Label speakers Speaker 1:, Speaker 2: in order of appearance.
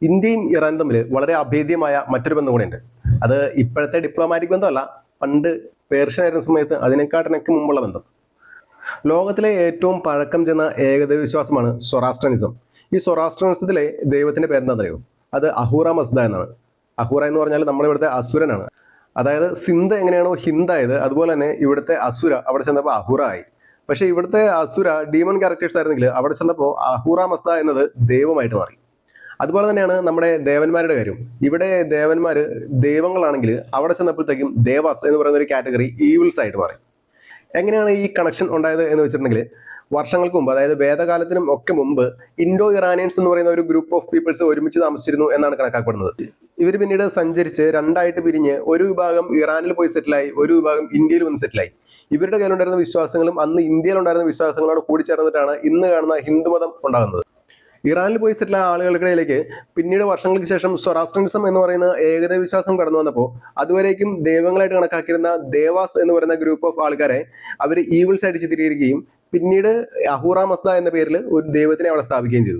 Speaker 1: ഇന്ത്യയും ഇറാനും തമ്മിൽ വളരെ അഭേദ്യമായ മറ്റൊരു ബന്ധം കൂടെയുണ്ട്. അത് ഇപ്പോഴത്തെ ഡിപ്ലോമാറ്റിക് ബന്ധമല്ല, പണ്ട് പേർഷ്യൻ ആയിരുന്ന സമയത്ത് അതിനെക്കാട്ടിനൊക്കെ മുമ്പുള്ള ബന്ധം. ലോകത്തിലെ ഏറ്റവും പഴക്കം ചെന്ന ഏകദൈവ വിശ്വാസമാണ് സൊറാസ്ട്രനിസം. ഈ സൊറാസ്ട്രനിസത്തിലെ ദൈവത്തിന്റെ പേരെന്താണെന്നറിയോ? അത് അഹൂറ മസ്ദ എന്നാണ്. അഹൂറ എന്ന് പറഞ്ഞാൽ നമ്മുടെ ഇവിടുത്തെ അസുരനാണ്. അതായത് സിന്ധ് എങ്ങനെയാണോ ഹിന്ദായത്, അതുപോലെ തന്നെ ഇവിടുത്തെ അസുര അവിടെ ചെന്നപ്പോൾ അഹൂറ ആയി. പക്ഷെ ഇവിടുത്തെ അസുര ഡീമൺ ക്യാരക്ടേഴ്സ് ആയിരുന്നെങ്കിൽ അവിടെ ചെന്നപ്പോൾ അഹൂറ മസ്ദ എന്നത് ദൈവമായിട്ട് മാറി. അതുപോലെ തന്നെയാണ് നമ്മുടെ ദേവന്മാരുടെ കാര്യം. ഇവിടെ ദേവന്മാര് ദൈവങ്ങളാണെങ്കിൽ അവിടെ ചെന്നപ്പോഴത്തേക്കും ദേവാസ് എന്ന് പറയുന്ന ഒരു കാറ്റഗറി ഈവിൾസ് ആയിട്ട് മാറി. എങ്ങനെയാണ് ഈ കണക്ഷൻ ഉണ്ടായത് എന്ന് വെച്ചിട്ടുണ്ടെങ്കിൽ, വർഷങ്ങൾക്ക് മുമ്പ്, അതായത് വേദകാലത്തിനും ഒക്കെ മുമ്പ് ഇൻഡോ ഇറാനിയൻസ് എന്ന് പറയുന്ന ഒരു ഗ്രൂപ്പ് ഓഫ് പീപ്പിൾസ് ഒരുമിച്ച് താമസിച്ചിരുന്നു എന്നാണ് കണക്കാക്കപ്പെടുന്നത്. ഇവർ പിന്നീട് സഞ്ചരിച്ച് രണ്ടായിട്ട് പിരിഞ്ഞ് ഒരു വിഭാഗം ഇറാനിൽ പോയി സെറ്റിലായി, ഒരു വിഭാഗം ഇന്ത്യയിൽ വന്ന് സെറ്റിലായി. ഇവരുടെ കയ്യിലുണ്ടായിരുന്ന വിശ്വാസങ്ങളും അന്ന് ഇന്ത്യയിലുണ്ടായിരുന്ന വിശ്വാസങ്ങളോട് കൂടിച്ചേർന്നിട്ടാണ് ഇന്ന് കാണുന്ന ഹിന്ദുമതം ഉണ്ടാകുന്നത്. ഇറാനിൽ പോയി സെറ്റിലായ ആളുകൾക്കിടയിലേക്ക് പിന്നീട് വർഷങ്ങൾക്ക് ശേഷം സൊറാസ്ട്രനിസം എന്ന് പറയുന്ന ഏകദൈവ വിശ്വാസം കടന്നു വന്നപ്പോൾ അതുവരേക്കും ദൈവങ്ങളായിട്ട് കണക്കാക്കിയിരുന്ന ദേവാസ് എന്ന് പറയുന്ന ഗ്രൂപ്പ് ഓഫ് ആൾക്കാരെ അവർ ഈവിൾസ് ആയിട്ട് ചിത്രീകരിക്കുകയും പിന്നീട് അഹൂറ മസ്ദ എന്ന പേരിൽ ഒരു ദൈവത്തിനെ അവിടെ സ്ഥാപിക്കുകയും ചെയ്തു.